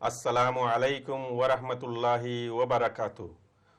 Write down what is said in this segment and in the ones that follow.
Assalamu alaikum wa rahmatullahi wa barakatuh.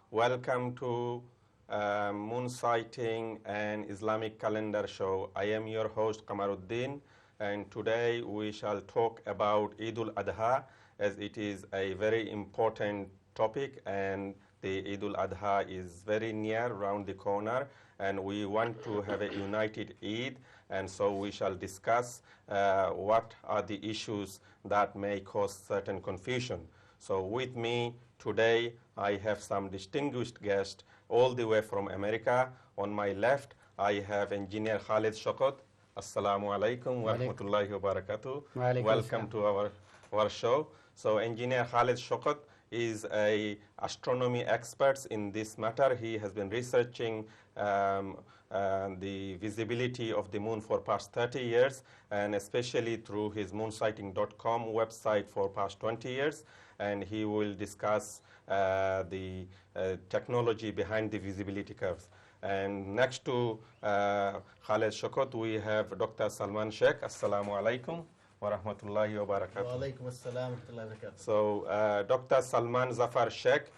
Welcome to Moon Sighting and Islamic Calendar Show. I am your host Kamaruddin, and today we shall talk about Eid-ul Adha, as it is a very important topic, and the Eid-ul Adha is very near around the corner, and we want to have a united Eid, and so we shall discuss what are the issues that may cause certain confusion. So with me today, I have some distinguished guests all the way from America. On my left, I have Engineer Khalid Shokot. Assalamu alaikum wa rahmatullahi wa barakatuh. Welcome to our show. So Engineer Khalid Shokot is an astronomy expert in this matter. He has been researching the visibility of the moon for past 30 years, and especially through his moonsighting.com website for past 20 years. And he will discuss the technology behind the visibility curves. And next to Khalid Shokot, we have Dr. Salman Sheikh. Assalamu alaikum wa rahmatullahi wa barakatuh. Wa alaikum assalam wa rahmatullahi wa barakatuh. So Dr. Salman Zafar Sheikh,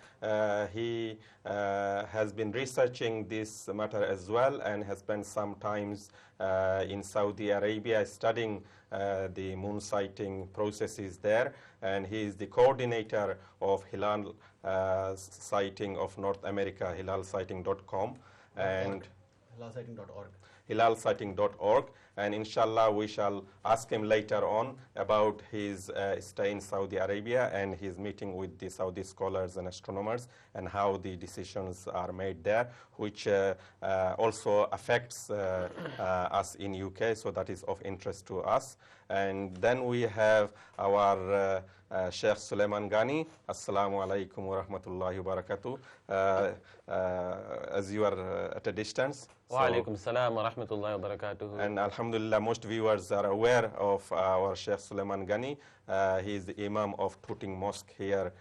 he has been researching this matter as well, and has spent some times in Saudi Arabia studying the moon sighting processes there, and he is the coordinator of Hilal sighting of North America, hilalsighting.com, and hilalsighting.org. hilalsighting.org, and inshallah we shall ask him later on about his stay in Saudi Arabia and his meeting with the Saudi scholars and astronomers, and how the decisions are made there, which also affects us in UK, so that is of interest to us. And then we have our Sheikh Suleiman Ghani. Assalamu alaikum wa rahmatullahi wa barakatuh. As you are at a distance. Wa alaikum assalam wa rahmatullahi wa barakatuh. And alhamdulillah, most viewers are aware of our Sheikh Suleiman Ghani. He is the Imam of Tooting Mosque here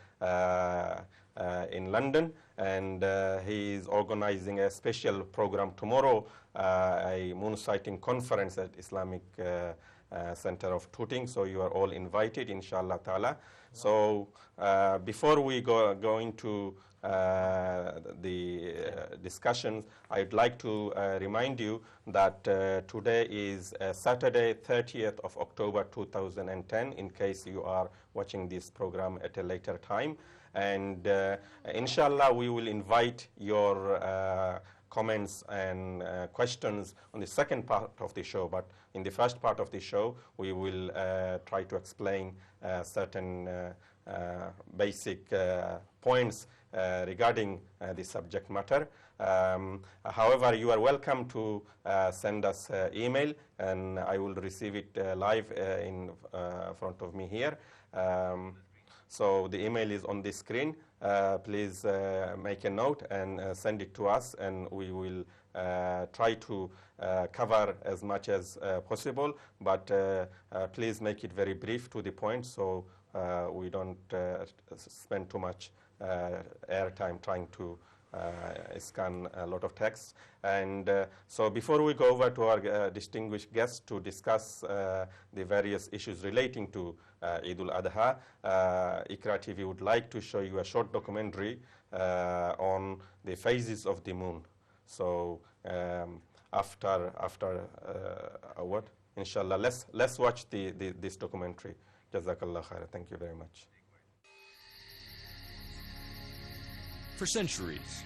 in London, and he is organizing a special program tomorrow, a moon sighting conference at Islamic Center of Tooting. So you are all invited, inshallah ta'ala. So before we go into the discussions, I'd like to remind you that today is Saturday, 30th of October 2010, in case you are watching this program at a later time. And inshallah, we will invite your comments and questions on the second part of the show, but in the first part of the show, we will try to explain certain basic points regarding the subject matter. However, you are welcome to send us email, and I will receive it live in front of me here. So the email is on the screen. Please make a note and send it to us, and we will try to cover as much as possible, but please make it very brief, to the point, so we don't spend too much airtime trying to scan a lot of text. And so before we go over to our distinguished guests to discuss the various issues relating to Eid-ul Adha, Iqra TV would like to show you a short documentary on the phases of the moon. So after what? Inshallah, let's watch this documentary. Jazakallah khair. Thank you very much. For centuries,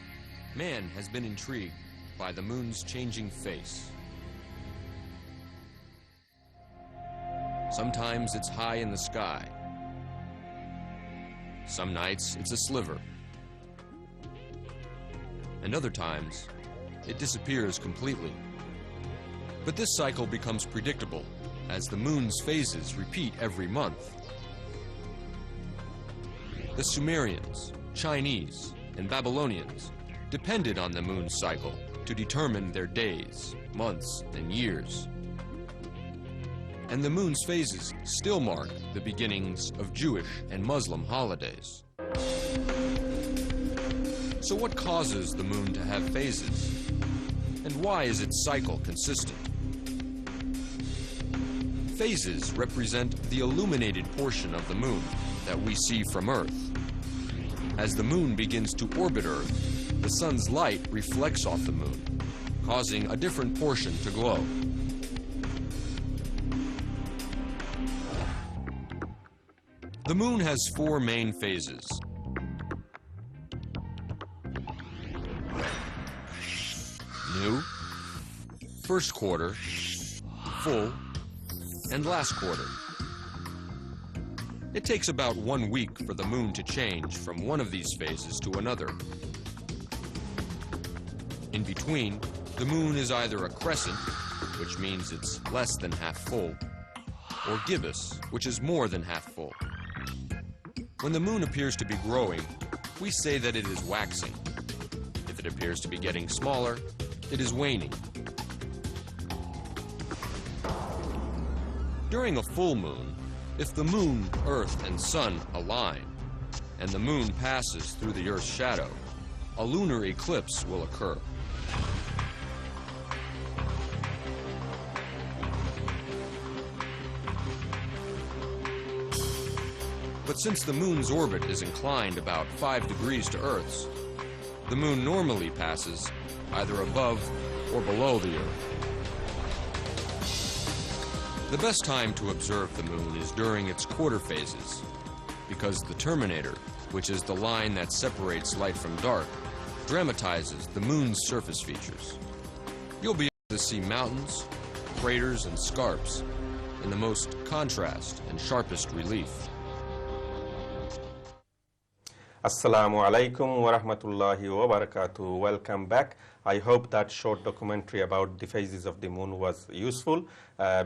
man has been intrigued by the moon's changing face. Sometimes it's high in the sky. Some nights it's a sliver. And other times, it disappears completely. But this cycle becomes predictable as the moon's phases repeat every month. The Sumerians, Chinese, and Babylonians depended on the moon's cycle to determine their days, months, and years. And the moon's phases still mark the beginnings of Jewish and Muslim holidays. So what causes the moon to have phases? And why is its cycle consistent? Phases represent the illuminated portion of the moon that we see from Earth. As the moon begins to orbit Earth, the sun's light reflects off the moon, causing a different portion to glow. The moon has 4 main phases. New, first quarter, full, and last quarter. It takes about 1 week for the moon to change from one of these phases to another. In between, the moon is either a crescent, which means it's less than half full, or gibbous, which is more than half full. When the moon appears to be growing, we say that it is waxing. If it appears to be getting smaller, it is waning. During a full moon, if the moon, earth, and sun align, and the moon passes through the earth's shadow, a lunar eclipse will occur. But since the moon's orbit is inclined about 5 degrees to Earth's, the moon normally passes either above or below the Earth. The best time to observe the moon is during its quarter phases, because the terminator, which is the line that separates light from dark, dramatizes the moon's surface features. You'll be able to see mountains, craters, and scarps in the most contrast and sharpest relief. Assalamu alaikum wa rahmatullahi wa barakatuh. Welcome back. I hope that short documentary about the phases of the moon was useful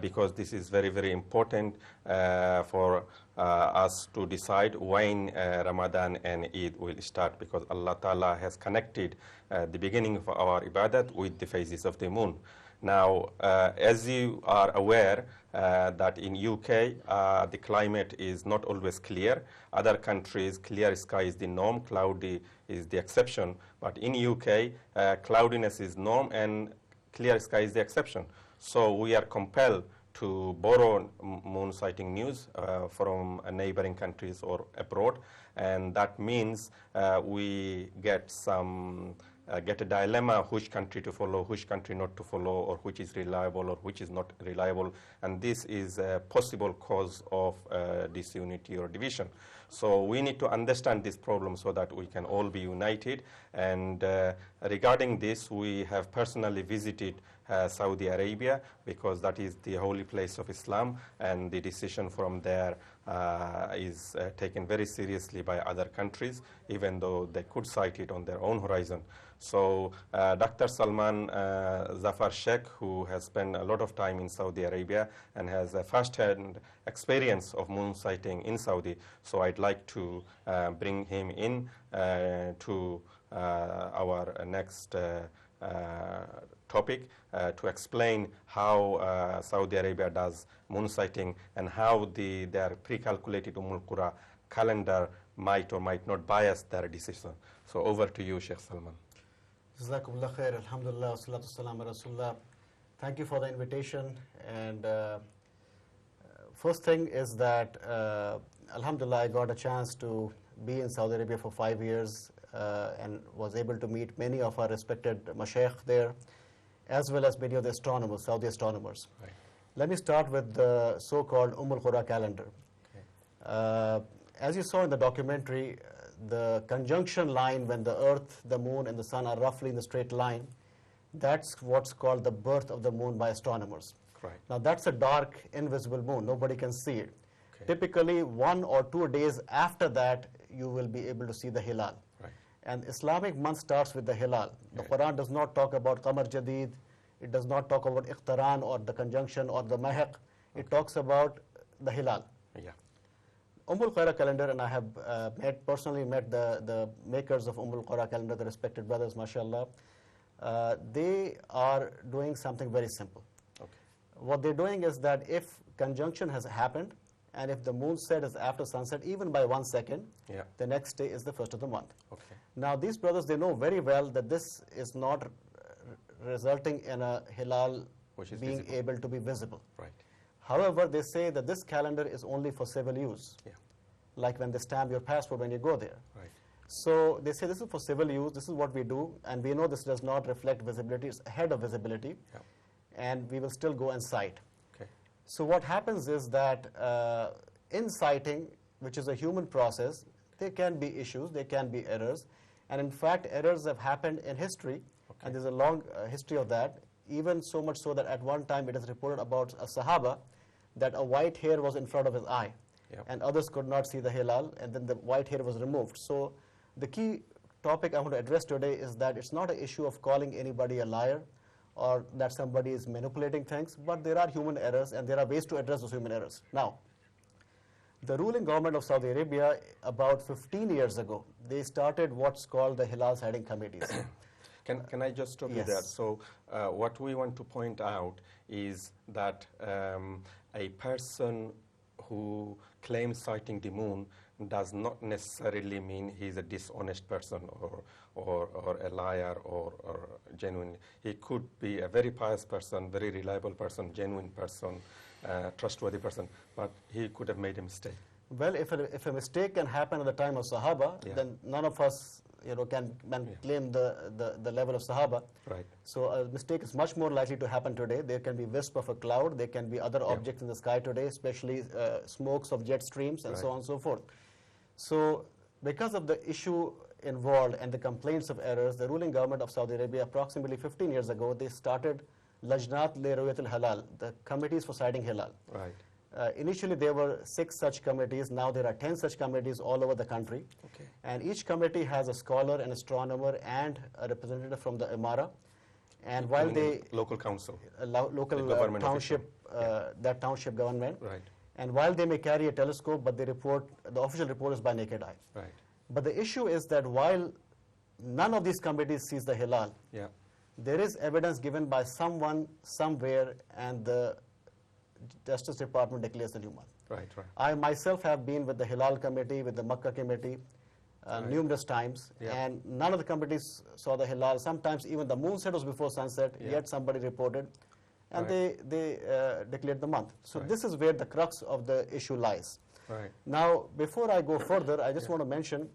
because this is very, very important for us to decide when Ramadan and Eid will start, because Allah Ta'ala has connected the beginning of our ibadat with the phases of the moon. Now, as you are aware that in UK, the climate is not always clear. Other countries, clear sky is the norm, cloudy is the exception. But in UK, cloudiness is norm and clear sky is the exception. So we are compelled to borrow moon sighting news from neighboring countries or abroad. And that means we get a dilemma which country to follow, which country not to follow, or which is reliable or which is not reliable. And this is a possible cause of disunity or division. So we need to understand this problem so that we can all be united. And regarding this, we have personally visited Saudi Arabia, because that is the holy place of Islam, and the decision from there is taken very seriously by other countries, even though they could cite it on their own horizon. So Dr. Salman Zafar Sheikh, who has spent a lot of time in Saudi Arabia and has a first-hand experience of moon sighting in Saudi, so I'd like to bring him in to our next topic to explain how Saudi Arabia does moon sighting and how their pre-calculated Qura calendar might or might not bias their decision. So over to you, Sheikh Salman. Jazakumullah khair, alhamdulillah, wa salatu salam ala rasulullah. Thank you for the invitation. And first thing is that, alhamdulillah, I got a chance to be in Saudi Arabia for 5 years and was able to meet many of our respected mashaykh there, as well as many of the astronomers, Saudi astronomers. Right. Let me start with the so-called Qura calendar. Okay. As you saw in the documentary, the conjunction line when the Earth, the Moon, and the Sun are roughly in the straight line, that's what's called the birth of the Moon by astronomers. Right. Now that's a dark, invisible moon. Nobody can see it. Okay. Typically, 1 or 2 days after that, you will be able to see the hilal. Right. And Islamic month starts with the hilal. The Quran does not talk about Qamar Jadid. It does not talk about Iqtaran or the conjunction or the Mahaq. It talks about the hilal. Yeah. Qura calendar, and I have personally met the makers of Qura calendar, the respected brothers, mashallah. They are doing something very simple. Okay. What they're doing is that if conjunction has happened, and if the moon set is after sunset, even by 1 second, the next day is the first of the month. Okay. Now, these brothers, they know very well that this is not resulting in a hilal being visible. able to be visible. Right. However, they say that this calendar is only for civil use. Yeah. like when they stamp your passport when you go there. Right. So they say this is for civil use, this is what we do, and we know this does not reflect visibility, it's ahead of visibility, Yeah. and we will still go and cite. Okay. So what happens is that in citing, which is a human process, there can be issues, there can be errors, and in fact errors have happened in history, and there's a long history of that, even so much so that at one time it is reported about a Sahaba that a white hair was in front of his eye, and others could not see the hilal, and then the white hair was removed. So the key topic I want to address today is that it's not an issue of calling anybody a liar or that somebody is manipulating things, but there are human errors and there are ways to address those human errors. Now, the ruling government of Saudi Arabia, about 15 years ago, they started what's called the Hilal Sighting Committees. Can I just stop you Yes. there? So what we want to point out is that a person who claims sighting the moon does not necessarily mean he's a dishonest person or a liar or genuine. He could be a very pious person, very reliable person, genuine person, trustworthy person, but he could have made a mistake. Well, if a mistake can happen at the time of Sahaba, then none of us can claim the level of Sahaba. Right. So a mistake is much more likely to happen today. There can be wisp of a cloud, there can be other objects in the sky today, especially smokes of jet streams and so on and so forth. So because of the issue involved and the complaints of errors, the ruling government of Saudi Arabia approximately 15 years ago, they started Lajnat li Ru'yat al-Halal, the committees for sighting Hilal. Right. Initially there were 6 such committees, now there are 10 such committees all over the country. Okay. And each committee has a scholar, an astronomer, and a representative from the Emara. And while they... Local council. Local township, that township government. Right. And while they may carry a telescope, but they report, the official report is by naked eye. Right. But the issue is that while none of these committees sees the Hilal, there is evidence given by someone, somewhere, and the Justice Department declares the new month. Right, right. I myself have been with the Hilal Committee, with the Makkah Committee, numerous times, and none of the committees saw the Hilal. Sometimes even the moon set was before sunset, yet somebody reported, and they declared the month. So this is where the crux of the issue lies. Right. Now, before I go further, I just want to mention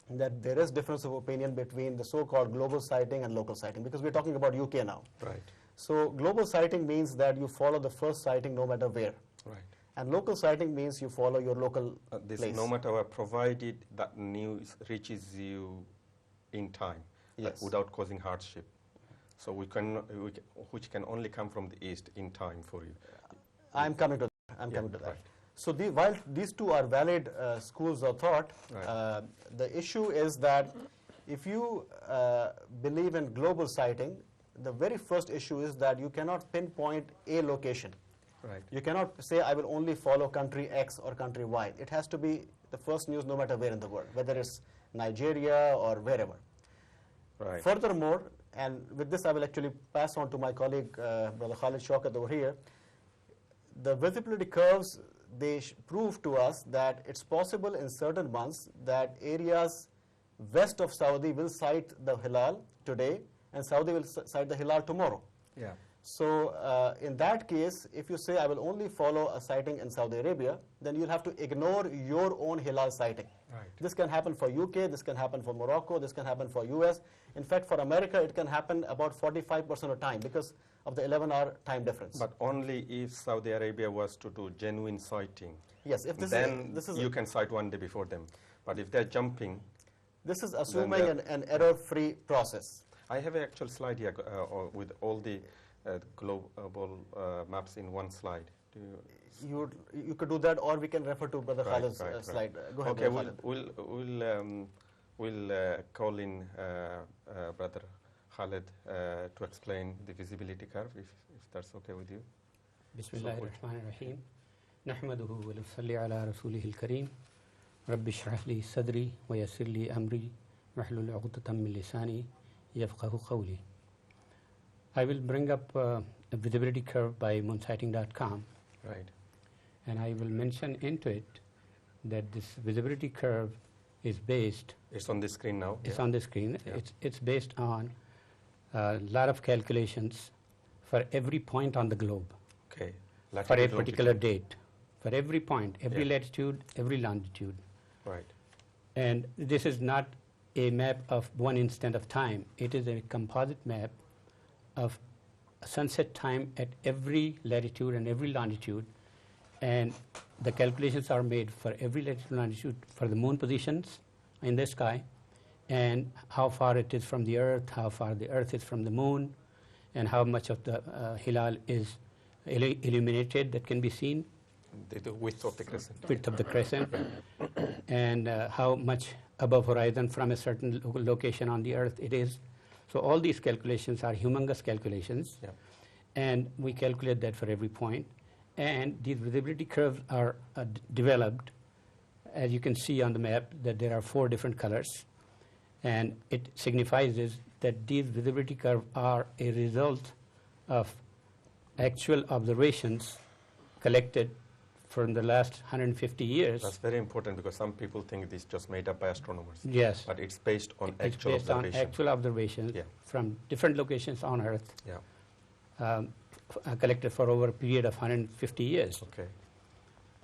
that there is difference of opinion between the so-called global sighting and local sighting, because we're talking about UK now. Right. So global sighting means that you follow the first sighting no matter where. Right. And local sighting means you follow your local This place. no matter what, provided that news reaches you in time, without causing hardship. So which can only come from the east in time for you. I'm coming to that. Coming to that. Right. So while these two are valid schools of thought, the issue is that if you believe in global sighting, the very first issue is that you cannot pinpoint a location. Right. You cannot say, I will only follow country X or country Y. It has to be the first news no matter where in the world, whether it's Nigeria or wherever. Right. Furthermore, and with this I will actually pass on to my colleague, Brother Khalid Shaukat over here, the visibility curves, they prove to us that it's possible in certain months that areas west of Saudi will sight the Hilal today, and Saudi will sight the Hilal tomorrow. Yeah. So in that case, if you say I will only follow a sighting in Saudi Arabia, then you'll have to ignore your own Hilal sighting. Right. This can happen for UK, this can happen for Morocco, this can happen for US. In fact, for America, it can happen about 45% of the time because of the 11-hour time difference. But only if Saudi Arabia was to do genuine sighting. Yes, if this is you can sight one day before them. But if they're jumping... This is assuming an error-free process. I have an actual slide here with all the global maps in one slide. You could do that, or we can refer to Brother Khalid's slide. Go ahead. Okay, we'll call in Brother Khalid to explain the visibility curve, if that's okay with you. Bismillahirrahmanirrahim. Nahmaduhu wa nusalli ala rasulihil kareem. Rabbi shrah li sadri wa yassir li amri wahlul 'uqdatam min lisani yafqahu qawli. I will bring up a visibility curve by moonsighting.com. Right. And I will mention into it that this visibility curve is based... It's on the screen now. It's on the screen. Yeah. It's based on a lot of calculations for every point on the globe. Okay. For a particular date. For every point, every latitude, every longitude. Right. And this is not a map of one instant of time. It is a composite map of sunset time at every latitude and every longitude. And the calculations are made for every latitude and longitude for the moon positions in the sky, and how far it is from the Earth, how far the Earth is from the moon, and how much of the hilal is illuminated that can be seen. The width of the crescent. Width of the crescent, and how much above horizon from a certain location on the Earth it is. So all these calculations are humongous calculations, Yeah. and we calculate that for every point. And these visibility curves are developed, as you can see on the map, that there are 4 different colors, and it signifies is that these visibility curves are a result of actual observations collected from the last 150 years. That's very important because some people think this is just made up by astronomers. Yes. But it's based on It's actual based observation. on actual observations Yeah. from different locations on Earth, Yeah. collected for over a period of 150 years. Okay.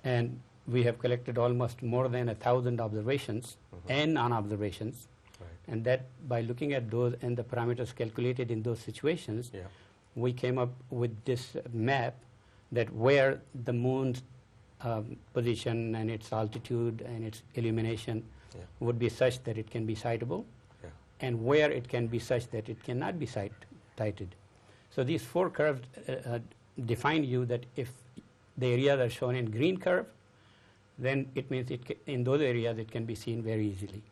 And we have collected almost more than 1,000 observations and non-observations. Right. And that by looking at those and the parameters calculated in those situations, Yeah. we came up with this map that where the moon's position and its altitude and its illumination Yeah. would be such that it can be sightable, Yeah. and where it can be such that it cannot be sighted. So these 4 curves define you that if the areas are shown in green curve, then it means in those areas it can be seen very easily.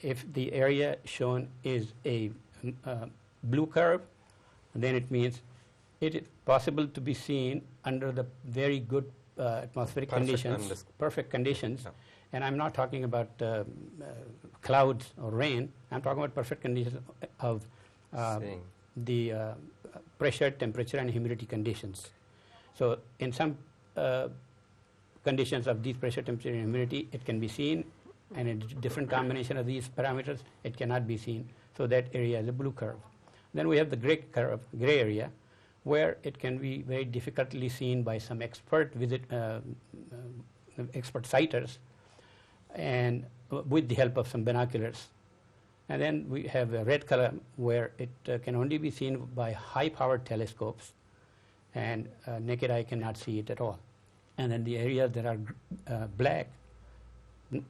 If the area shown is a blue curve, then it means it is possible to be seen under the very good atmospheric conditions, perfect conditions. Yeah. And I'm not talking about clouds or rain. I'm talking about perfect conditions of Seeing. the pressure, temperature, and humidity conditions. So in some conditions of these pressure, temperature, and humidity, it can be seen, and in different combination of these parameters, it cannot be seen. So that area is a blue curve. Then we have the gray curve, gray area, where it can be very difficultly seen by some expert expert sighters, and with the help of some binoculars. And then we have a red color where it can only be seen by high-powered telescopes, and naked eye cannot see it at all. And then the areas that are black,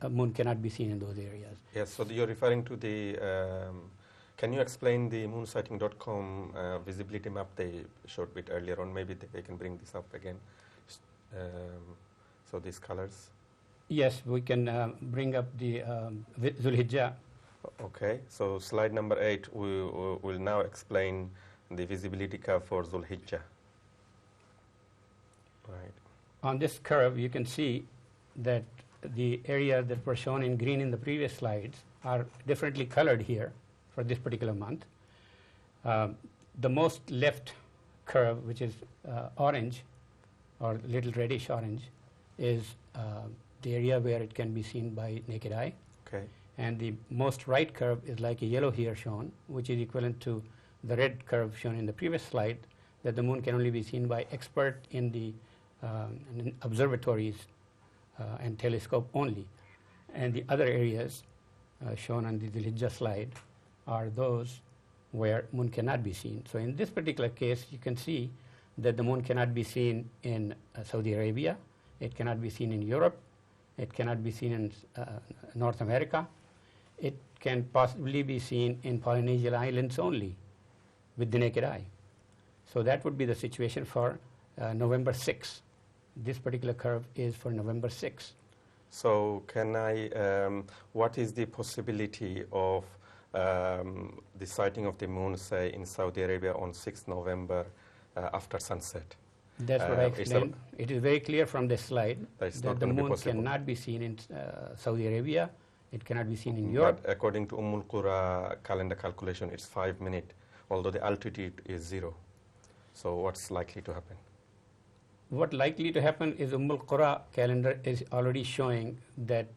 moon cannot be seen in those areas. Yes, so you're referring to the, can you explain the moonsighting.com visibility map they showed a bit earlier on? Maybe they can bring this up again. So these colors. Yes, we can bring up the Zulhijja. Okay, so slide number 8, we will now explain the visibility curve for Zulhijja. Right. On this curve, you can see that the areas that were shown in green in the previous slides are differently colored here for this particular month. The most left curve, which is orange, or little reddish orange, is the area where it can be seen by naked eye. Okay. And the most right curve is like a yellow here shown, which is equivalent to the red curve shown in the previous slide, that the moon can only be seen by expert in the observatories and telescope only. And the other areas shown on the Zulhijja slide are those where moon cannot be seen. So in this particular case, you can see that the moon cannot be seen in Saudi Arabia, it cannot be seen in Europe, it cannot be seen in North America. It can possibly be seen in Polynesian islands only with the naked eye. So that would be the situation for November 6. This particular curve is for November 6. So can I, what is the possibility of the sighting of the moon, say, in Saudi Arabia on 6th November after sunset? That's what I explained. It is very clear from this slide that the moon cannot be seen in Saudi Arabia. It cannot be seen in Europe. But according to Qura calendar calculation, it's 5 minutes, although the altitude is 0. So what's likely to happen? What likely to happen is Qura calendar is already showing that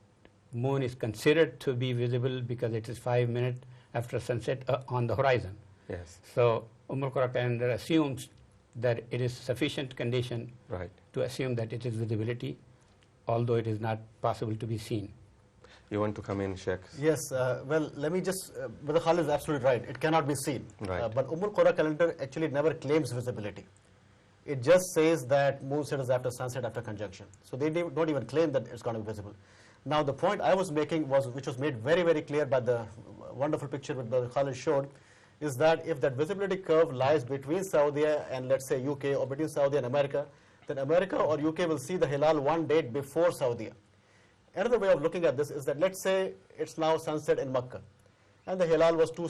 moon is considered to be visible because it is 5 minutes after sunset on the horizon. Yes. So Qura calendar assumes that it is sufficient condition Right. to assume that it is visibility, although it is not possible to be seen. You want to come in, Sheikh? Yes, well, let me just, Brother Khalid is absolutely right. It cannot be seen. Right. But Qura calendar actually never claims visibility. It just says that moon set is after sunset, after conjunction. So they don't even claim that it's going to be visible. Now, the point I was making was, which was made very, very clear by the wonderful picture that Brother Khalid showed, is that if that visibility curve lies between Saudi and, let's say, UK, or between Saudi and America, then America or UK will see the hilal one date before Saudi. Another way of looking at this is that, let's say it's now sunset in Makkah, and the hilal was too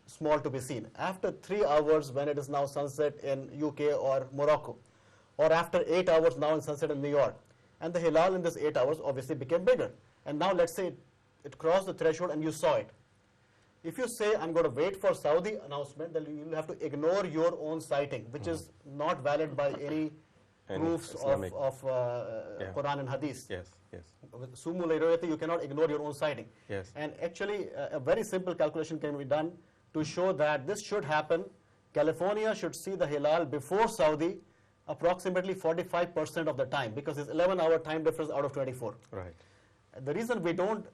small to be seen. After 3 hours, when it is now sunset in UK or Morocco, or after 8 hours now in sunset in New York, and the hilal in this 8 hours obviously became bigger. And now let's say it crossed the threshold and you saw it. If you say, I'm going to wait for Saudi announcement, then you'll have to ignore your own sighting, which is not valid by any proofs of Quran and Hadith. Yes, yes. Sumu layrayati, you cannot ignore your own sighting. Yes. And actually, a very simple calculation can be done to show that this should happen. California should see the hilal before Saudi approximately 45% of the time, because it's 11-hour time difference out of 24. Right. The reason we don't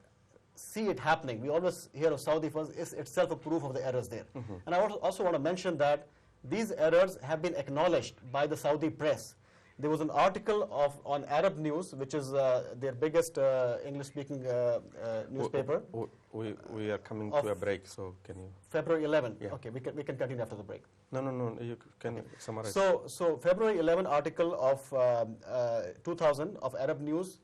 see it happening, we always hear of Saudi first, is itself a proof of the errors there. And I also want to mention that these errors have been acknowledged by the Saudi press. There was an article on Arab News, which is their biggest English-speaking newspaper. We are coming to a break, so can you? February 11. Yeah. Okay, we can continue after the break. No, you can summarize. So February 11 article of 2000 of Arab News,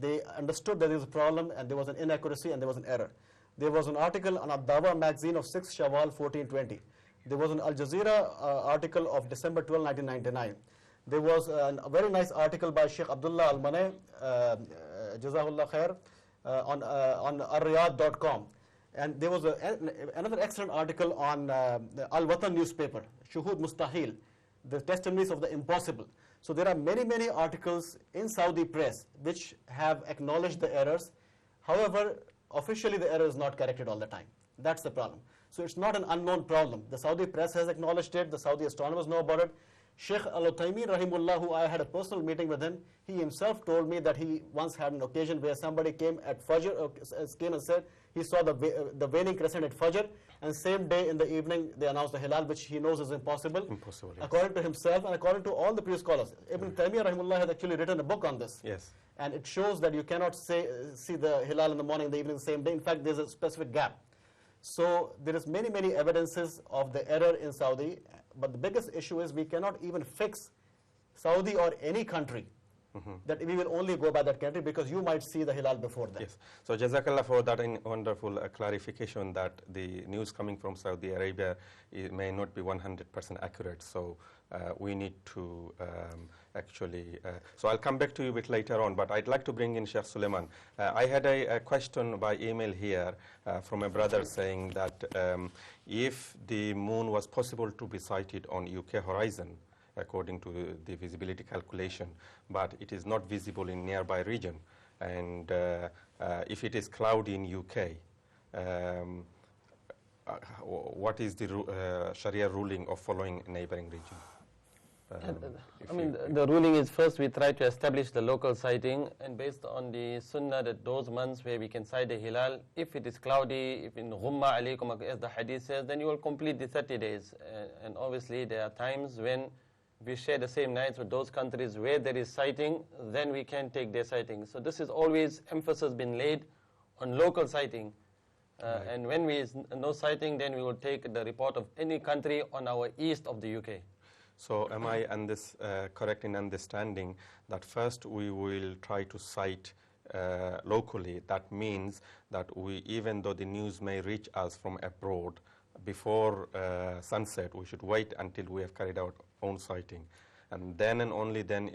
they understood that there was a problem and there was an inaccuracy and there was an error. There was an article on Adha magazine of 6 Shawwal 1420. There was an Al Jazeera article of December 12, 1999. There was a very nice article by Sheikh Abdullah Al-Maneh, Jazahullah Khair, on al-riyadh.com. And there was another excellent article on the Al-Watan newspaper, Shuhud Mustahil, the testimonies of the impossible. So there are many, many articles in Saudi press which have acknowledged the errors. However, officially the error is not corrected all the time. That's the problem. So it's not an unknown problem. The Saudi press has acknowledged it. The Saudi astronomers know about it. Sheikh Al-Uthaymeen Rahimullah, who I had a personal meeting with him, he himself told me that he once had an occasion where somebody came at Fajr, came and said he saw the waning crescent at Fajr, and same day in the evening they announced the hilal, which he knows is impossible. Impossible, yes. According to himself and according to all the previous scholars. Ibn Taymiyyah Rahimullah has actually written a book on this. Yes. And it shows that you cannot see the hilal in the morning, in the evening, the same day. In fact, there's a specific gap. So there is many, many evidences of the error in Saudi, but the biggest issue is we cannot even fix Saudi or any country that we will only go by that country, because you might see the hilal before that. Yes. So Jazakallah for that wonderful clarification that the news coming from Saudi Arabia may not be 100% accurate. So we need to actually, so I'll come back to you a bit later on, but I'd like to bring in Sheikh Suleiman. I had a question by email here from a brother saying that if the moon was possible to be sighted on UK horizon, according to the visibility calculation, but it is not visible in nearby region, and if it is cloudy in UK, what is the Sharia ruling of following neighboring region? The ruling is, first we try to establish the local sighting, and based on the sunnah that those months where we can sight the hilal, if it is cloudy, if in ghumma alaykum, as the hadith says, then you will complete the 30 days. And obviously there are times when we share the same nights with those countries where there is sighting, then we can take their sighting. So this is always emphasis been laid on local sighting. Right. And when we no sighting, then we will take the report of any country on our east of the UK. So am I correct in understanding that first we will try to sight locally? That means that even though the news may reach us from abroad, before sunset, we should wait until we have carried out own sighting. And then and only then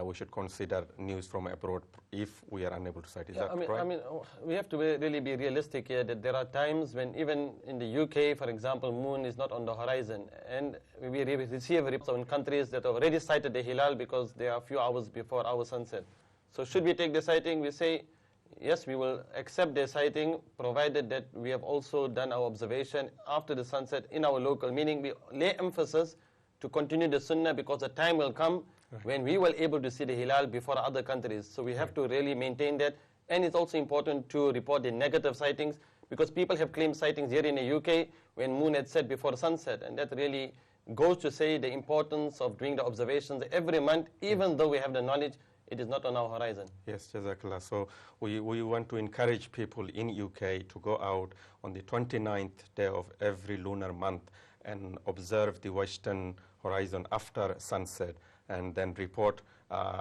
we should consider news from abroad if we are unable to sight. Is that right? We have to really be realistic here, that there are times when even in the UK, for example, moon is not on the horizon. And we receive reports on countries that have already sighted the hilal because they are a few hours before our sunset. So should we take the sighting? We say, yes, we will accept their sighting, provided that we have also done our observation after the sunset in our local, meaning we lay emphasis to continue the sunnah, because the time will come when we will able to see the hilal before other countries. So we have to really maintain that And it's also important to report the negative sightings, because people have claimed sightings here in the UK when moon had set before sunset, and that really goes to say the importance of doing the observations every month, even though we have the knowledge it is not on our horizon. Yes, Jazakallah. So we want to encourage people in UK to go out on the 29th day of every lunar month and observe the western horizon after sunset, and then report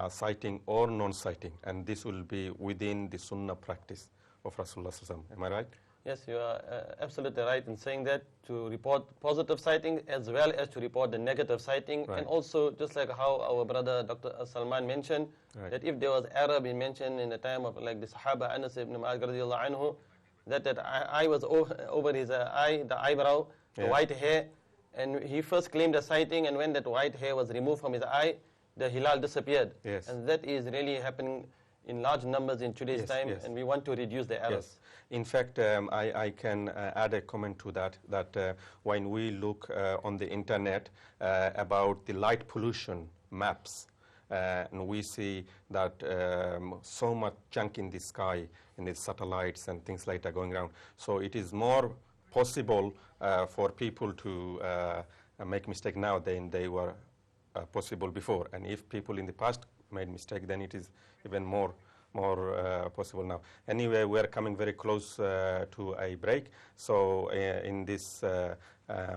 sighting or non-sighting. And this will be within the sunnah practice of Rasulullah sallallahu alaihi wasallam. Am I right? Yes, you are absolutely right in saying that, to report positive sighting as well as to report the negative sighting. Right. And also, just like how our brother Dr. Salman mentioned, Right. that if there was error being mentioned in the time of like the Sahaba Anas ibn Malik radiallahu anhu, that eye was over his eye, the eyebrow, the Yeah. white hair, and he first claimed a sighting, and when that white hair was removed from his eye, the hilal disappeared. Yes. And that is really happening in large numbers in today's Yes, time, yes. and we want to reduce the errors. Yes. In fact, I can add a comment to that, when we look on the internet about the light pollution maps, and we see that so much junk in the sky, in the satellites and things like that going around. So it is more possible for people to make mistake now than they were possible before. And if people in the past made mistake, then it is even more possible now. Anyway, we're coming very close to a break. So in this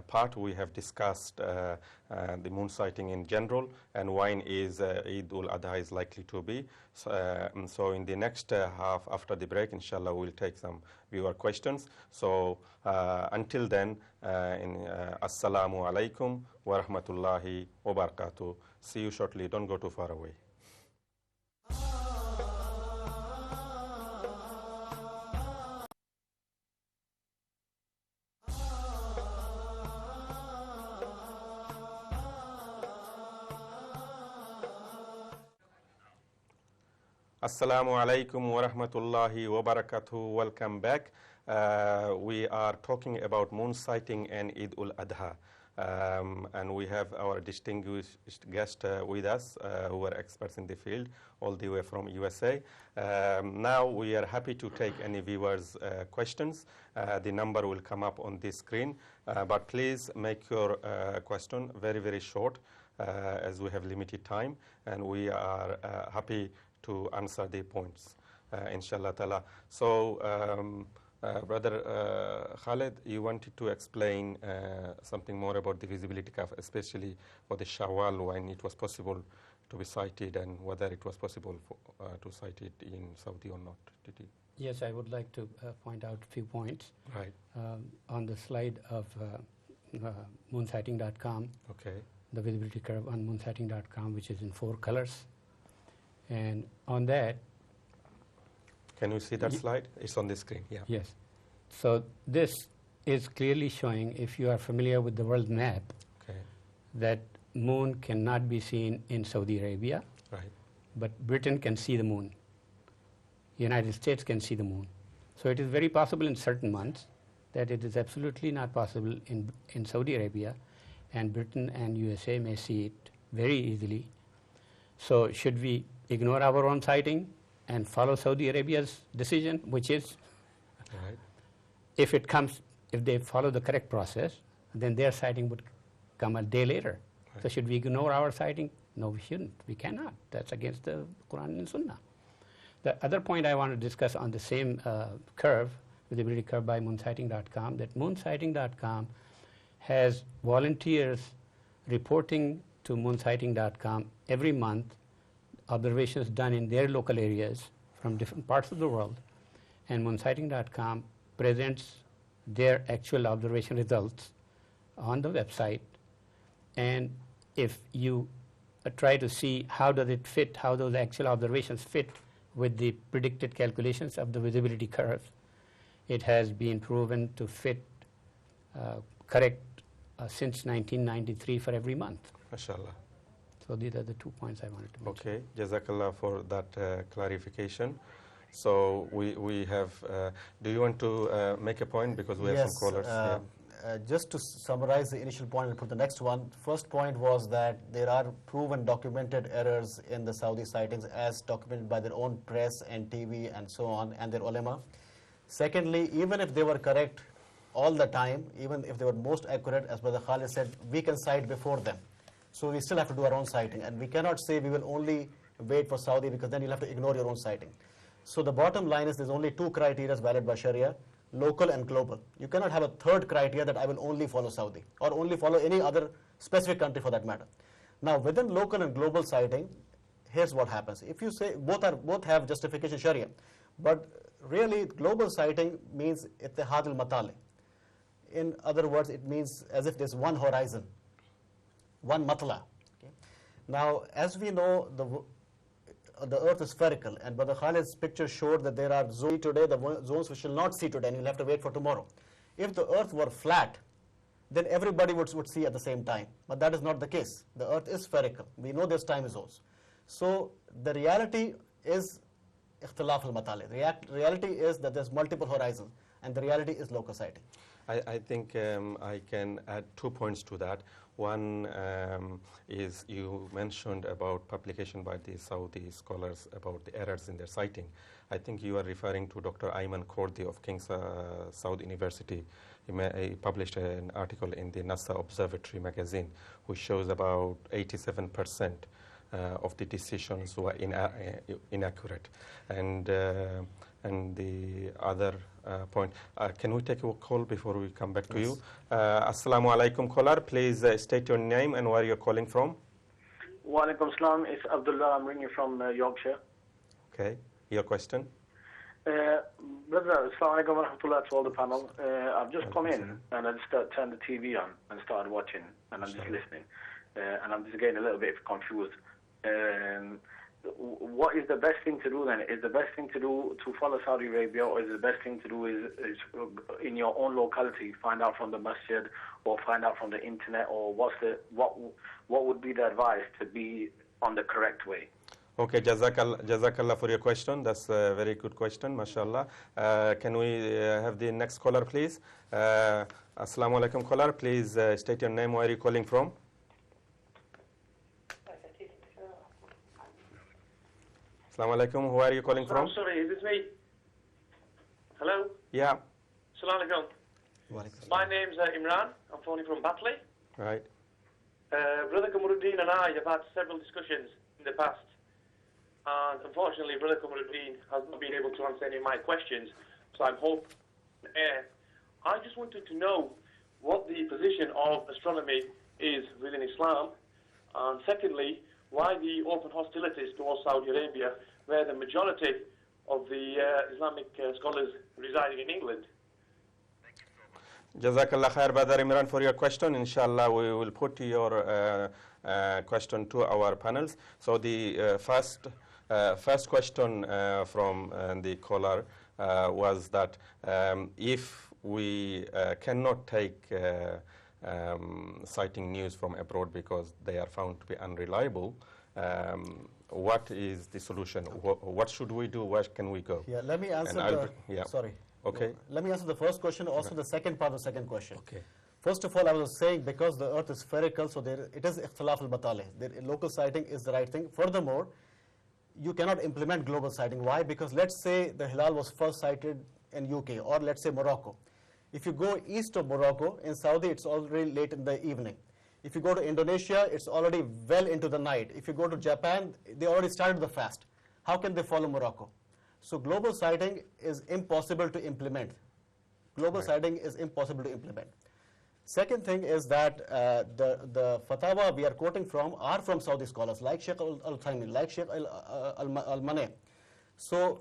part, we have discussed the moon sighting in general, and when is Eid-ul Adha is likely to be. So in the next half after the break, inshallah, we'll take some viewer questions. So until then, assalamu alaikum wa rahmatullahi wa barakatuh. See you shortly. Don't go too far away. Assalamu alaikum wa rahmatullahi wa barakatuh. Welcome back. We are talking about moon sighting and Eid-ul Adha. And we have our distinguished guest with us who are experts in the field, all the way from USA. Now we are happy to take any viewers' questions. The number will come up on the screen. But please make your question very, very short, as we have limited time. And we are happy to answer the points, inshallah ta'ala. So, Brother Khaled, you wanted to explain something more about the visibility curve, especially for the Shawwal, when it was possible to be sighted, and whether it was possible to sight it in Saudi or not. Did you? Yes, I would like to point out a few points. Right. On the slide of moonsighting.com, Okay. the visibility curve on moonsighting.com, which is in 4 colors. And on that, Can you see that slide? It's on the screen, yeah. yes. So this is clearly showing, if you are familiar with the world map, Okay, that moon cannot be seen in Saudi Arabia, right. but Britain can see the moon. United States can see the moon. So it is very possible in certain months that it is absolutely not possible in Saudi Arabia, and Britain and USA may see it very easily. So should we ignore our own sighting and follow Saudi Arabia's decision, which is, Right. if they follow the correct process, then their sighting would come a day later. Right. So should we ignore our sighting? No, we shouldn't. We cannot. That's against the Quran and Sunnah. The other point I want to discuss on the same curve, visibility curve by moonsighting.com, that moonsighting.com has volunteers reporting to moonsighting.com every month observations done in their local areas from different parts of the world, and moonsighting.com presents their actual observation results on the website. And if you try to see how does it fit, how those actual observations fit with the predicted calculations of the visibility curve, it has been proven to fit correct since 1993 for every month. MashaAllah. So these are the 2 points I wanted to mention. Okay, Jazakallah for that clarification. So we have, do you want to make a point, because we have Yes, some callers? just to summarize the initial point and put the next one, first point was that there are proven documented errors in the Saudi sightings as documented by their own press and TV and so on, and their ulama. Secondly, even if they were correct all the time, even if they were most accurate, as Brother Khalid said, we can sight before them. So we still have to do our own sighting, and we cannot say we will only wait for Saudi, because then you'll have to ignore your own sighting. So the bottom line is there's only two criteria valid by Sharia: local and global. You cannot have a third criteria that I will only follow Saudi or only follow any other specific country for that matter. Now, within local and global sighting, here's what happens. If you say both have justification Sharia, but really global sighting means ittihad al-matali. In other words, it means as if there's one horizon, one matla. Okay? Now, as we know, the earth is spherical, and Brother Khalid's picture showed that there are zones today, the zones we shall not see today, and you'll have to wait for tomorrow. If the earth were flat, then everybody would see at the same time. But that is not the case. The earth is spherical. We know there's time zones. So the reality is ikhtilaf al-matali. Reality is that there's multiple horizons, and the reality is local sighting. I think I can add 2 points to that. One is you mentioned about publication by the Saudi scholars about the errors in their sighting. I think you are referring to Dr. Ayman Kordi of King Saud University. He published an article in the NASA Observatory magazine, which shows about 87% of the decisions were inaccurate. And the other point, can we take a call before we come back to you? Assalamu alaikum, caller. Please state your name and where you're calling from. Wa alaikum salam. It's Abdullah. I'm ringing from Yorkshire. Okay. Your question? Brother, assalamu alaikum wa rahmatullah to all the panel. I've just come in and I just turned the TV on and started watching, and I'm just listening. And I'm just getting a little bit confused. What is the best thing to do then? Is the best thing to do to follow Saudi Arabia, or is the best thing to do is in your own locality, find out from the masjid or find out from the internet, or what would be the advice to be on the correct way? Okay, Jazakallah for your question. That's a very good question, mashallah. Can we have the next caller, please? Assalamu alaikum, caller. Please state your name, where are you calling from? Assalamu alaikum, who are you calling from? Sorry, is this me? Hello? Yeah. Assalamu alaikum. My name's Imran. I'm phoning from Batley. Right. Brother Kamaruddin and I have had several discussions in the past. And unfortunately, Brother Kamaruddin has not been able to answer any of my questions. So I'm hoping. I just wanted to know what the position of astronomy is within Islam. And secondly, why the open hostilities towards Saudi Arabia, where the majority of the Islamic scholars residing in England. Jazakallah khair, Brother Imran, for your question. Inshallah, we will put your question to our panels. So the first question from the caller was that if we cannot take citing news from abroad because they are found to be unreliable, what is the solution? What should we do? Where can we go? Yeah, let me answer sorry. Okay. No, let me answer the first question, also the second part of the second question. Okay. First of all, I was saying because the earth is spherical, so it is ikhtilaf al-batali. Local sighting is the right thing. Furthermore, you cannot implement global sighting. Why? Because let's say the hilal was first sighted in UK, or let's say Morocco. If you go east of Morocco, in Saudi, it's already late in the evening. If you go to Indonesia, it's already well into the night. If you go to Japan, they already started the fast. How can they follow Morocco? So global sighting is impossible to implement. Global sighting is impossible to implement. Second thing is that the fatwa we are quoting from are from Saudi scholars, like Sheikh al-Thaymin, like Sheikh al-Maneh. So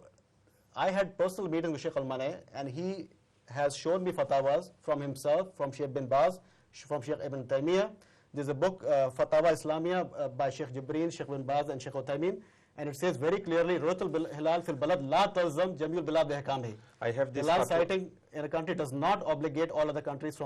I had personal meeting with Sheikh al-Maneh, and he has shown me fatwas from himself, from Sheikh bin Baz, from Sheikh Ibn Taymiyyah. There's a book, Fatwa Islamiyah, by Sheikh Jibreen, Sheikh bin Baz, and Sheikh al-Thaymin. And it says very clearly, Ru'yatul Hilal fil balad la talzam jamiul bilad bihkamhi. I have this Hilal fatwa. sighting in a country does not obligate all other countries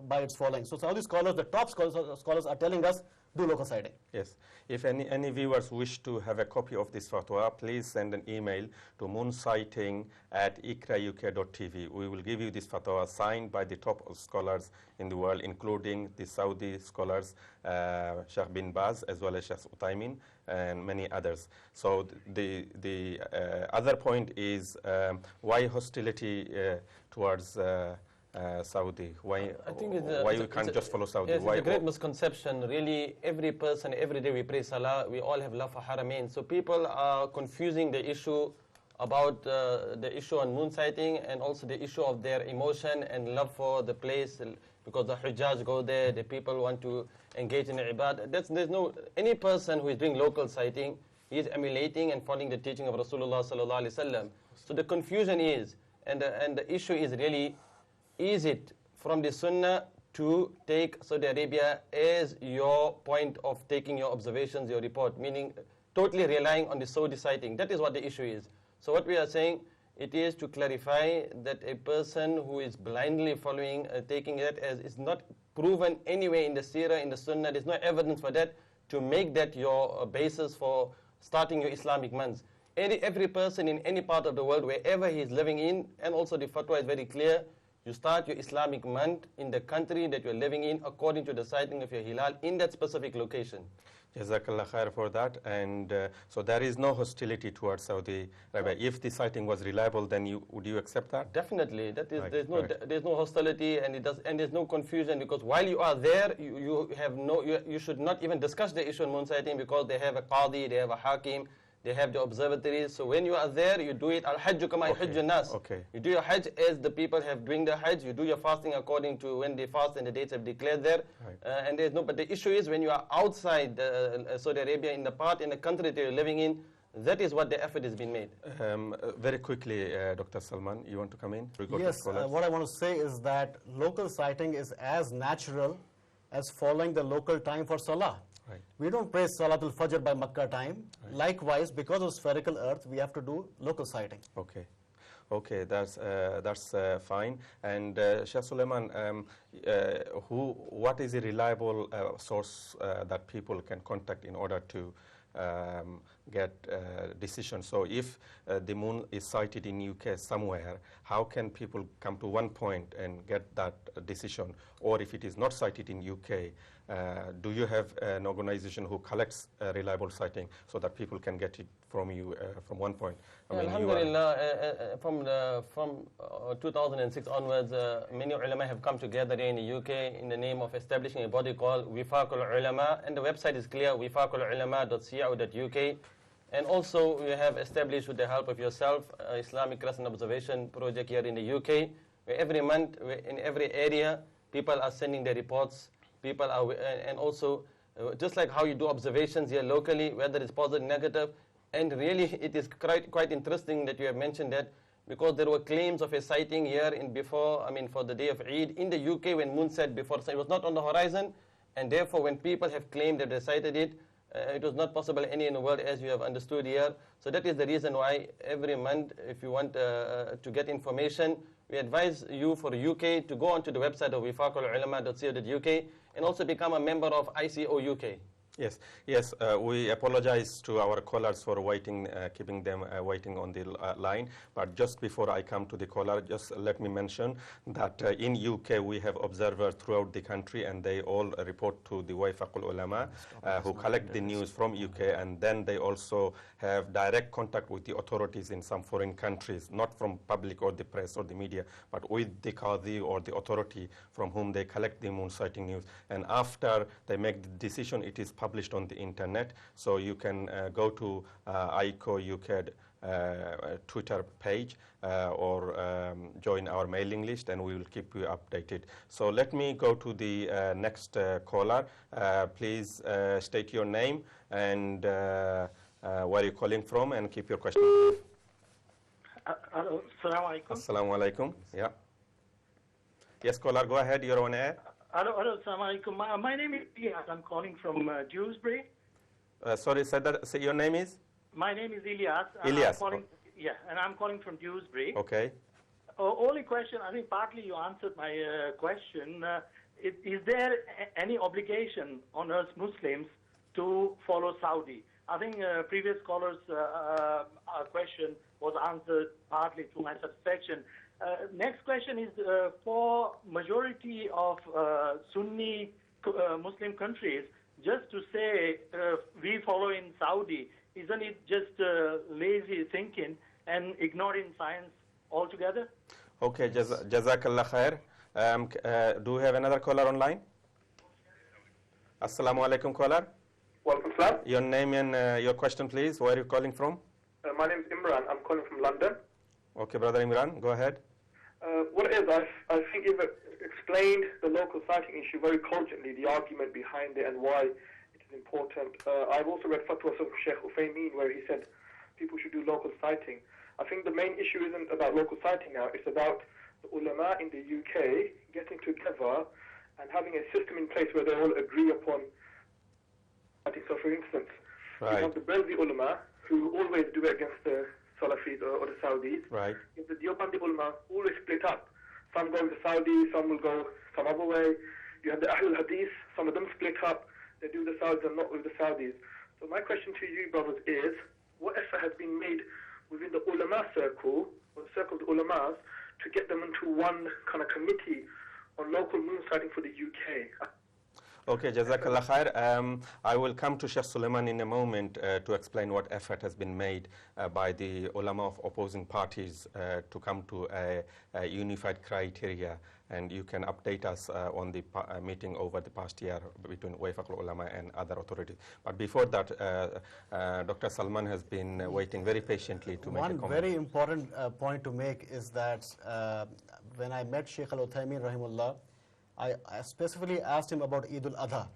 by its following. So Saudi scholars, the top scholars are telling us, do local sighting. Yes. If any viewers wish to have a copy of this fatwa, please send an email to moonsighting@ikrauk.tv. We will give you this fatwa signed by the top scholars in the world, including the Saudi scholars, Sheikh bin Baz, as well as Sheikh Utaymin, and many others. So the other point is why hostility towards Saudi? Why we can't just follow Saudi? Yes, why, it's a great misconception. Really, every person, every day we pray Salah, we all have love for Haramain. So people are confusing the issue about the issue on moon sighting and also the issue of their emotion and love for the place, because the Hujjaj go there, the people want to engage in Ibad. There's no, any person who is doing local sighting, he is emulating and following the teaching of Rasulullah sallallahu alaihi wasallam. So the confusion is, and the issue is really, is it from the Sunnah to take Saudi Arabia as your point of taking your observations, your report, meaning totally relying on the Saudi sighting? That is what the issue is. So what we are saying, it is to clarify that a person who is blindly following, taking that as is not proven anywhere in the Seerah, in the Sunnah, there's no evidence for that, to make that your basis for starting your Islamic months. Every person in any part of the world, wherever he is living in, and also the fatwa is very clear, you start your Islamic month in the country that you're living in according to the sighting of your hilal in that specific location. Jazakallah khair for that. And so there is no hostility towards Saudi Arabia. If the sighting was reliable, then would you accept that? Definitely. That is, Right, there's no hostility, and there's no confusion, because while you are there, you should not even discuss the issue on moon sighting, because they have a qadi, they have a hakim, they have the observatories. So when you are there, you do it al-hajju kama yuhajju nas. Okay. You do your hajj as the people have doing the hajj. You do your fasting according to when they fast and the dates have declared there. Right. And there's no. But the issue is when you are outside Saudi Arabia, in the country that you're living in, that is what the effort has been made. Very quickly, Dr. Salman, you want to come in? Yes, what I want to say is that local sighting is as natural as following the local time for Salah. Right. We don't pray Salatul Fajr by Makkah time. Right. Likewise, because of spherical earth, we have to do local sighting. Okay. Okay, that's fine. And Sheikh Suleiman, what is a reliable source that people can contact in order to get decisions? So if the moon is sighted in UK somewhere, how can people come to one point and get that decision? Or if it is not sighted in UK, do you have an organization who collects reliable sighting so that people can get it from you from one point? Alhamdulillah, from 2006 onwards, many ulama have come together in the UK in the name of establishing a body called Wifaqul Ulama, and the website is clear, wifaqululama.co.uk. And also we have established, with the help of yourself, Islamic Crescent Observation Project here in the UK, where every month, in every area, people are sending their reports. People are, and also, just like how you do observations here locally, whether it's positive or negative, and really it is quite interesting that you have mentioned that, because there were claims of a sighting here for the day of Eid in the UK when moon set before, so it was not on the horizon, and therefore when people have claimed that they sighted it, it was not possible any in the world, as you have understood here. So that is the reason why every month, if you want to get information, we advise you for the UK to go onto the website of wifaqululama.co.uk and also become a member of ICO UK. Yes, yes. We apologize to our callers for waiting, keeping them waiting on the line. But just before I come to the caller, just let me mention that in UK we have observers throughout the country, and they all report to the Wifaqul Ulama, who collect the news from UK, and then they also have direct contact with the authorities in some foreign countries, not from public or the press or the media, but with the Qadi or the authority from whom they collect the moon sighting news. And after they make the decision, it is published on the internet, so you can go to ICO UK Twitter page or join our mailing list, and we will keep you updated. So let me go to the next caller. Please state your name and where you're calling from, and keep your question brief. Hello, Assalamu alaikum. Assalamu alaikum. Yeah. Yes, caller, go ahead. You're on air. Hello, Assalamu alaikum. My name is Riyad. I'm calling from Dewsbury. Sorry, say your name is? My name is Ilyas. Ilyas. And I'm calling from Dewsbury. Okay. Only question, I think partly you answered my question. Is there any obligation on us Muslims to follow Saudi? I think previous caller's question was answered partly to my satisfaction. Next question is for majority of Sunni Muslim countries, just to say we follow in Saudi, isn't it just lazy thinking and ignoring science altogether? Okay, Jazakallah khair. Do we have another caller online? Assalamu alaikum, caller. Welcome, sir. Your name and your question, please. Where are you calling from? My name is Imran. I'm calling from London. Okay, Brother Imran, go ahead. What it is, I think you've explained the local sighting issue very cogently, the argument behind it and why it is important. I've also read fatwas of Sheikh Uthaymeen where he said people should do local sighting. I think the main issue isn't about local sighting now, it's about the ulama in the UK getting together and having a system in place where they all agree upon. I think so, for instance, you have the Belzi ulama who always do it against the Salafis or the Saudis. Right. The Deobandi ulama always split up. Some go with the Saudis, some will go some other way. You have the Ahlul Hadith, some of them split up. They do the Saudis and not with the Saudis. So my question to you, brothers, is what effort has been made within the ulama circle, or the circle of the ulamas, to get them into one kind of committee on local moon sighting for the UK? Okay, Jazakallah khair. I will come to Sheikh Suleiman in a moment to explain what effort has been made by the ulama of opposing parties to come to a unified criteria, and you can update us on the meeting over the past year between Wayfaq ulama and other authorities. But before that, Dr. Salman has been waiting very patiently to make a comment. One very important point to make is that when I met Sheikh Al-Uthaymeen rahimullah, I specifically asked him about Eid-ul Adha.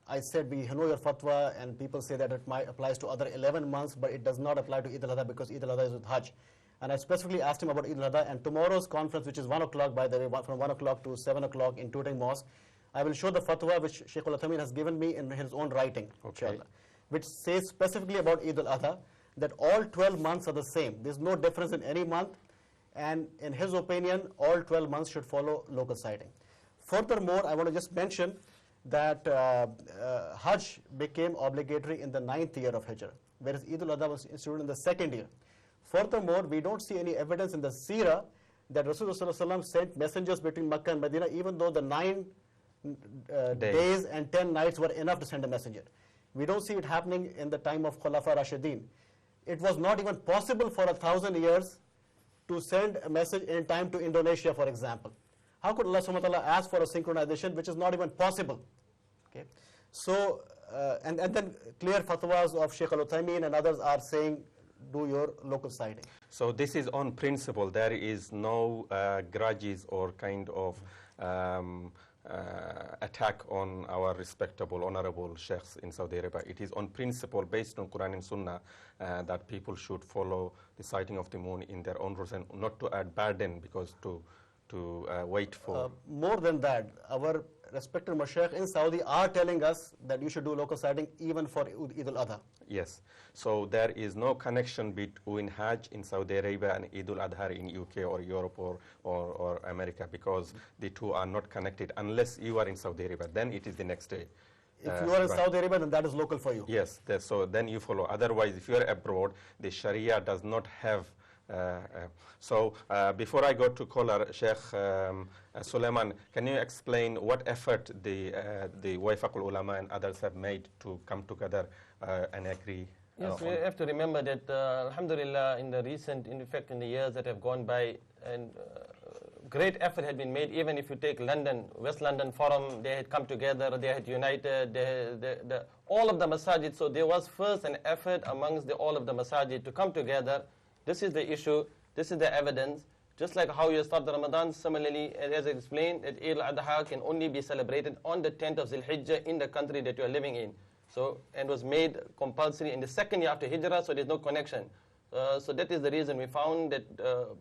I said, we know your fatwa, and people say that it applies to other 11 months, but it does not apply to Eid-ul Adha because Eid-ul Adha is with Hajj. And I specifically asked him about Eid-ul Adha, and tomorrow's conference, which is 1 o'clock, by the way, from 1 o'clock to 7 o'clock in Tooting Mosque, I will show the fatwa which Sheikh Al-Uthaymeen has given me in his own writing, inshallah, which says specifically about Eid-ul Adha that all 12 months are the same. There's no difference in any month, and in his opinion, all 12 months should follow local sighting. Furthermore, I want to just mention that Hajj became obligatory in the 9th year of Hijrah, whereas Eid-ul Adha was instituted in the 2nd year. Furthermore, we don't see any evidence in the Seerah that Rasulullah sent messengers between Makkah and Medina, even though the 9 days and 10 nights were enough to send a messenger. We don't see it happening in the time of Khulafa Rashidin. It was not even possible for 1,000 years to send a message in time to Indonesia, for example. How could Allah subhanahu wa ta'ala ask for a synchronization which is not even possible? Okay. So, and then clear fatwas of Sheikh Al-Uthaymeen and others are saying, do your local sighting. So this is on principle. There is no grudges or kind of attack on our respectable, honorable sheikhs in Saudi Arabia. It is on principle, based on Quran and Sunnah, that people should follow the sighting of the moon in their own rules and not to add burden because to wait for... more than that, our respected mashayikh in Saudi are telling us that you should do local sighting even for Eid al-Adha. Yes. So there is no connection between Hajj in Saudi Arabia and Eid al-Adha in UK or Europe or America, because the two are not connected unless you are in Saudi Arabia. Then it is the next day. If you are in Saudi Arabia, then that is local for you. Yes. So then you follow. Otherwise, if you are abroad, the Sharia does not have... before I go to caller, Sheikh Suleiman, can you explain what effort the Wayfaq ulama and others have made to come together and agree? Yes, we have to remember that, alhamdulillah, in the years that have gone by, and great effort had been made. Even if you take London, West London Forum, they had come together, they had united, all of the masajid. So there was first an effort amongst all of the masajid to come together. This is the issue, this is the evidence. Just like how you start the Ramadan, similarly, as I explained, that Eid-ul-Adha can only be celebrated on the 10th of Zulhijja in the country that you are living in. So, and was made compulsory in the 2nd year after Hijrah, so there's no connection. So that is the reason we found that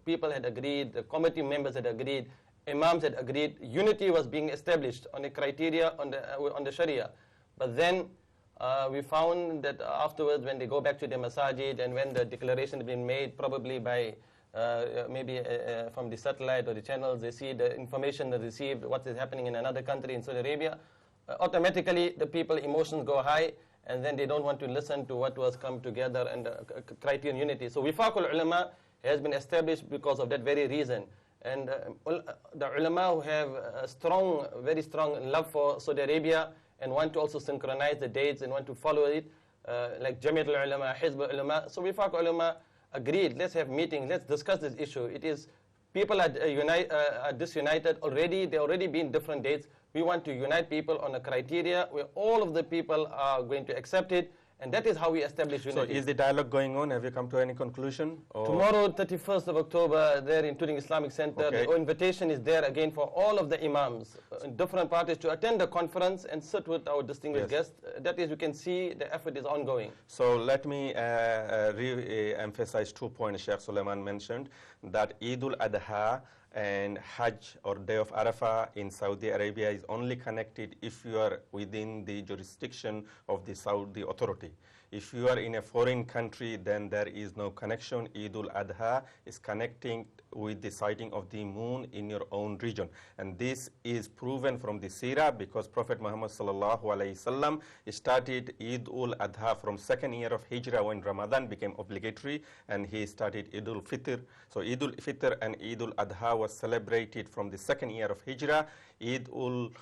people had agreed, the committee members had agreed, imams had agreed, unity was being established on the criteria on the Sharia. But then We found that afterwards when they go back to the masajid and when the declaration has been made, probably by maybe from the satellite or the channels, they see the information they received, what is happening in another country in Saudi Arabia, automatically the people emotions go high, and then they don't want to listen to what was come together and criterion unity. So Wifaqul Ulama has been established because of that very reason. And the ulama who have a strong, very strong love for Saudi Arabia and want to also synchronize the dates and want to follow it, like Jamiat al-Ulama, Hizb al-Ulama. So Wifaq Ulama agreed, let's have meetings, let's discuss this issue. It is, people are disunited already, there already been different dates. We want to unite people on a criteria where all of the people are going to accept it, and that is how we establish unity. So is the dialogue going on? Have you come to any conclusion? Or? Tomorrow, 31st of October, there in Turing Islamic Center, Okay. the invitation is there again for all of the imams in different parties to attend the conference and sit with our distinguished Yes. guests. That is, you can see the effort is ongoing. So let me re-emphasize 2 points Sheikh Suleiman mentioned, that Eid-ul Adha and Hajj or Day of Arafah in Saudi Arabia is only connected if you are within the jurisdiction of the Saudi authority. If you are in a foreign country, then there is no connection. Eid-ul Adha is connecting with the sighting of the moon in your own region. And this is proven from the Sirah, because Prophet Muhammad sallallahu alaihi wasallam started Eid-ul Adha from 2nd year of Hijrah when Ramadan became obligatory, and he started Eid-ul Fitr. So Eid-ul Fitr and Eid-ul Adha was celebrated from the 2nd year of Hijrah. Eid-ul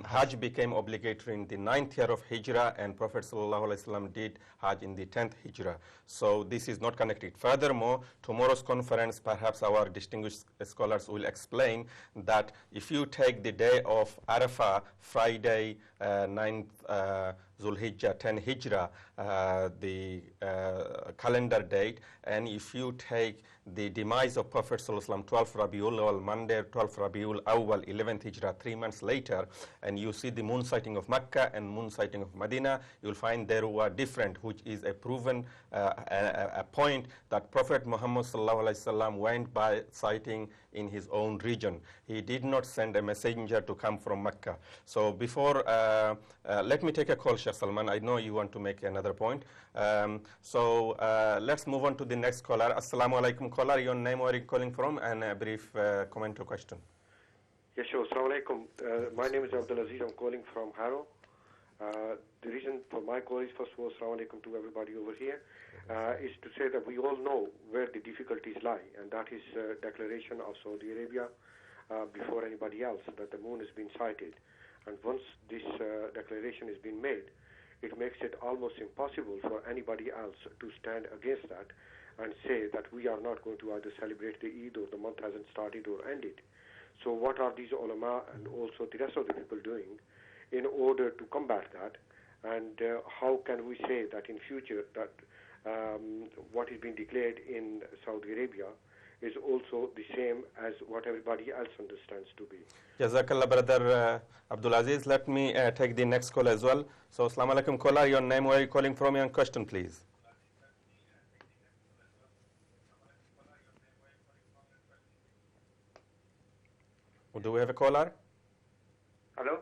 Hajj became obligatory in the 9th year of Hijrah, and Prophet sallallahu alaihi wasallam did Hajj in the 10th Hijrah. So this is not connected. Furthermore, tomorrow's conference, perhaps our distinguished scholars will explain that if you take the day of Arafah, Friday, 9th Zulhijja, 10 Hijrah, the calendar date, and if you take the demise of Prophet ﷺ, 12th Rabiul Awal, Monday, 12th Rabiul Awal, 11th Hijrah, 3 months later, and you see the moon sighting of Mecca and moon sighting of Medina, you'll find they were different, which is a proven a point that Prophet Muhammad ﷺ went by sighting in his own region. He did not send a messenger to come from Mecca. So before, let me take a call, Sheikh Salman. I know you want to make another point. Let's move on to the next caller. Assalamu alaikum, caller. Your name, where are you calling from, and a brief comment or question. Yes, sure. Assalamu alaikum. My name is Abdulaziz. I'm calling from Harrow. The reason for my call is, first of all, assalamu alaikum to everybody over here, is to say that we all know where the difficulties lie, and that is declaration of Saudi Arabia before anybody else that the moon has been sighted. And once this declaration has been made, it makes it almost impossible for anybody else to stand against that and say that we are not going to either celebrate the Eid, or the month hasn't started or ended. So what are these ulama and also the rest of the people doing in order to combat that? And how can we say that in future that what is being declared in Saudi Arabia is also the same as what everybody else understands to be? Jazakallah, brother Abdulaziz. Let me take the next call as well. So, assalamu alaikum, caller. Your name, where are you calling from, and question, please. Do we have a caller? Hello?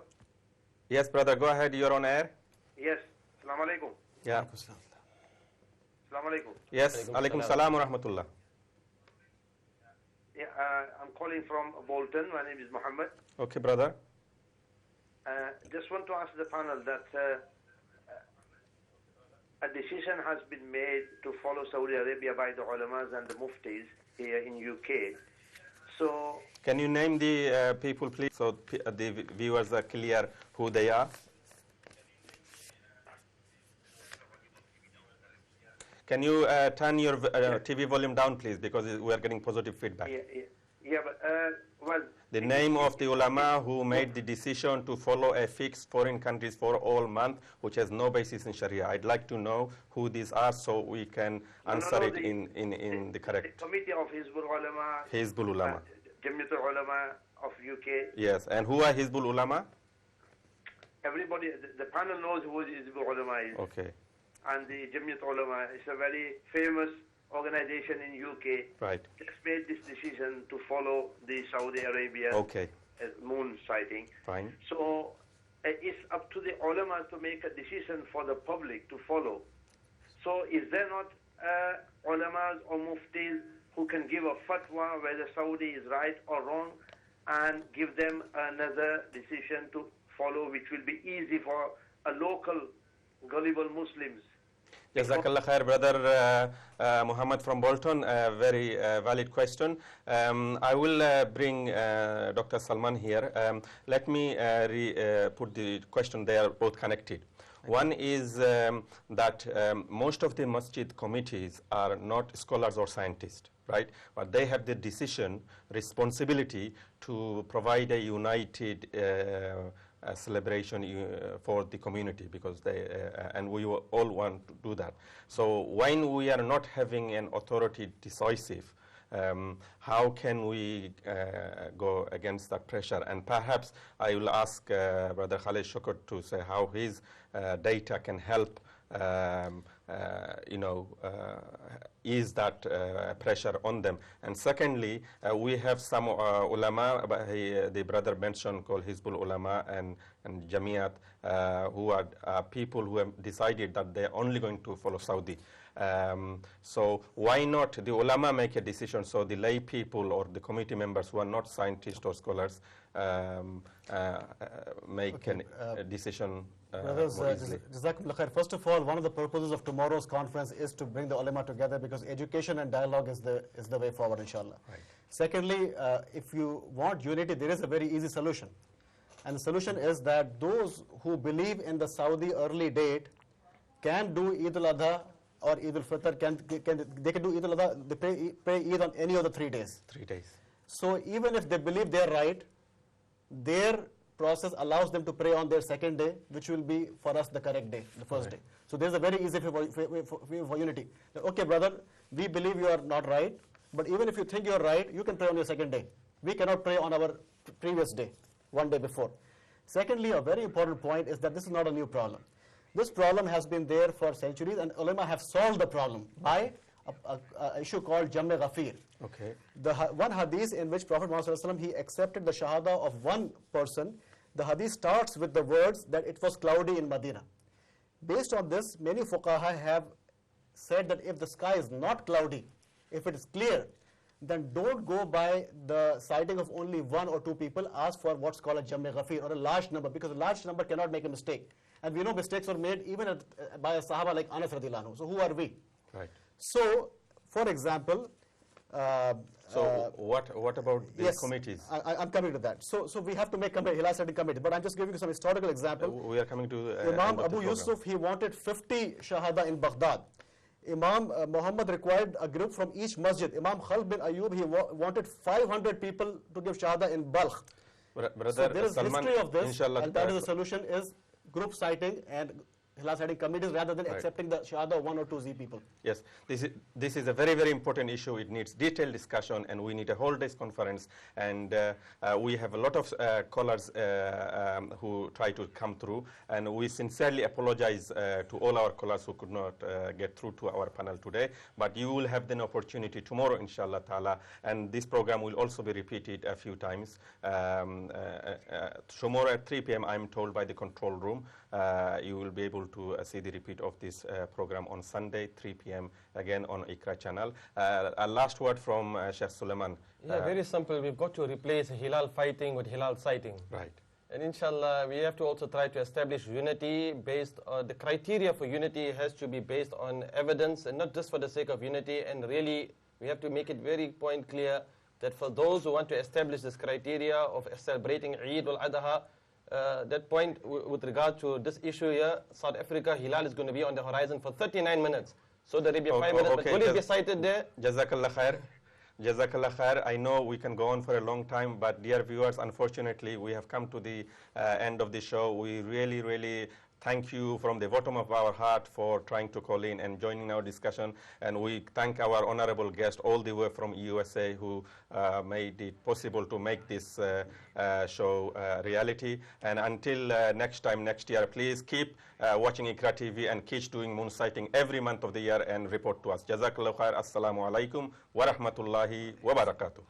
Yes, brother, go ahead. You're on air. Yes. Assalamu alaikum. Yeah. Assalamu alaikum. Yes, alaikum salam wa rahmatullah. Yeah, I'm calling from Bolton. My name is Muhammad. Okay, brother. Just want to ask the panel that a decision has been made to follow Saudi Arabia by the ulamas and the muftis here in UK. So, can you name the people, please, so the viewers are clear who they are? Can you turn your TV volume down, please, because we are getting positive feedback. Yeah, but, well... The name of the ulama who made the decision to follow a fixed foreign countries for all month, which has no basis in Sharia. I'd like to know who these are so we can answer it in the correct... The committee of Hizbul Ulama... Hizbul Ulama. Jamiat Ulama of UK. Yes, and who are Hizbul Ulama? Everybody, the panel knows who Hizbul Ulama is. Okay. And the Jamiat Ulama is a very famous organization in UK. Right. Just made this decision to follow the Saudi Arabia okay. Moon sighting. Fine. So it's up to the ulama to make a decision for the public to follow. So is there not ulamas or muftis who can give a fatwa whether Saudi is right or wrong and give them another decision to follow, which will be easy for a local gullible Muslims? Jazakallah khair, brother Muhammad from Bolton. A very valid question. I will bring Dr. Salman here. Let me put the question. They are both connected. One is that most of the masjid committees are not scholars or scientists, right? But they have the decision, responsibility to provide a united celebration for the community, because they and we all want to do that. So when we are not having an authority decisive, how can we go against that pressure? And perhaps I will ask Brother Khalid Shukr to say how his data can help ease that pressure on them. And secondly, we have some ulama, the brother mentioned, called Hizbul Ulama and Jamiat, who are people who have decided that they're only going to follow Saudi. So why not the ulama make a decision, so the lay people or the committee members who are not scientists or scholars make a decision Brothers, Jazakumullah khair. First of all, one of the purposes of tomorrow's conference is to bring the ulama together, because education and dialogue is the way forward, inshallah. Right. Secondly, if you want unity, there is a very easy solution. And the solution is that those who believe in the Saudi early date can do Eid-ul Adha or Eid-ul Fitr, they can do Eid-ul Adha, they pray Eid on any of the 3 days. 3 days. So even if they believe they're right, their process allows them to pray on their second day, which will be for us the correct day, the first day. So there's a very easy way for unity. Okay, brother, we believe you are not right, but even if you think you are right, you can pray on your second day. We cannot pray on our previous day, one day before. Secondly, a very important point is that this is not a new problem. This problem has been there for centuries, and ulama have solved the problem by an issue called Jamme Ghafir. Okay. The one hadith in which Prophet Muhammad ﷺ, he accepted the shahada of one person. The hadith starts with the words that it was cloudy in Medina. Based on this, many fuqaha have said that if the sky is not cloudy, if it is clear, then don't go by the citing of only 1 or 2 people. Ask for what's called a Jamme Ghafir, or a large number, because a large number cannot make a mistake. And we know mistakes were made even by a Sahaba like Anas radhiyallahu anhu. So who are we? Right. So, for example, what about the committees? I'm coming to that. So we have to make a Hilal setting committee, but I'm just giving you some historical example. We are coming to Imam Abu Yusuf, he wanted 50 shahada in Baghdad. Imam Muhammad required a group from each masjid. Imam Khalid bin Ayyub, he wanted 500 people to give shahada in Balkh. Brother so there is Salman, history of this, inshallah, and that is the solution, is group citing and Hilal setting committees rather than accepting the shahada of 1 or 2 Z people. Yes, this is a very, very important issue. It needs detailed discussion, and we need a whole day's conference. And we have a lot of callers who try to come through, and we sincerely apologize to all our callers who could not get through to our panel today. But you will have the opportunity tomorrow, inshallah ta'ala, and this program will also be repeated a few times. Tomorrow at 3 p.m., I'm told by the control room, you will be able to see the repeat of this program on Sunday, 3 p.m. again on Iqra channel. A last word from Sheikh Suleiman. Yeah, very simple. We've got to replace Hilal fighting with Hilal sighting. Right. And inshallah, we have to also try to establish unity based on the criteria for unity has to be based on evidence, and not just for the sake of unity. And really, we have to make it very point clear that for those who want to establish this criteria of celebrating Eid-ul Adha, that point with regard to this issue here, South Africa, Hilal is going to be on the horizon for 39 minutes. So there will be 5 minutes, but will it be cited there? Jazakallah khair. Jazakallah khair. I know we can go on for a long time, but dear viewers, unfortunately, we have come to the end of the show. We really, really thank you from the bottom of our heart for trying to call in and joining our discussion. And we thank our honorable guest all the way from USA who made it possible to make this show reality. And until next time, next year, please keep watching Iqra TV and keep doing moon sighting every month of the year and report to us. Jazakallah khair. Assalamu alaikum wa rahmatullahi wa barakatuh.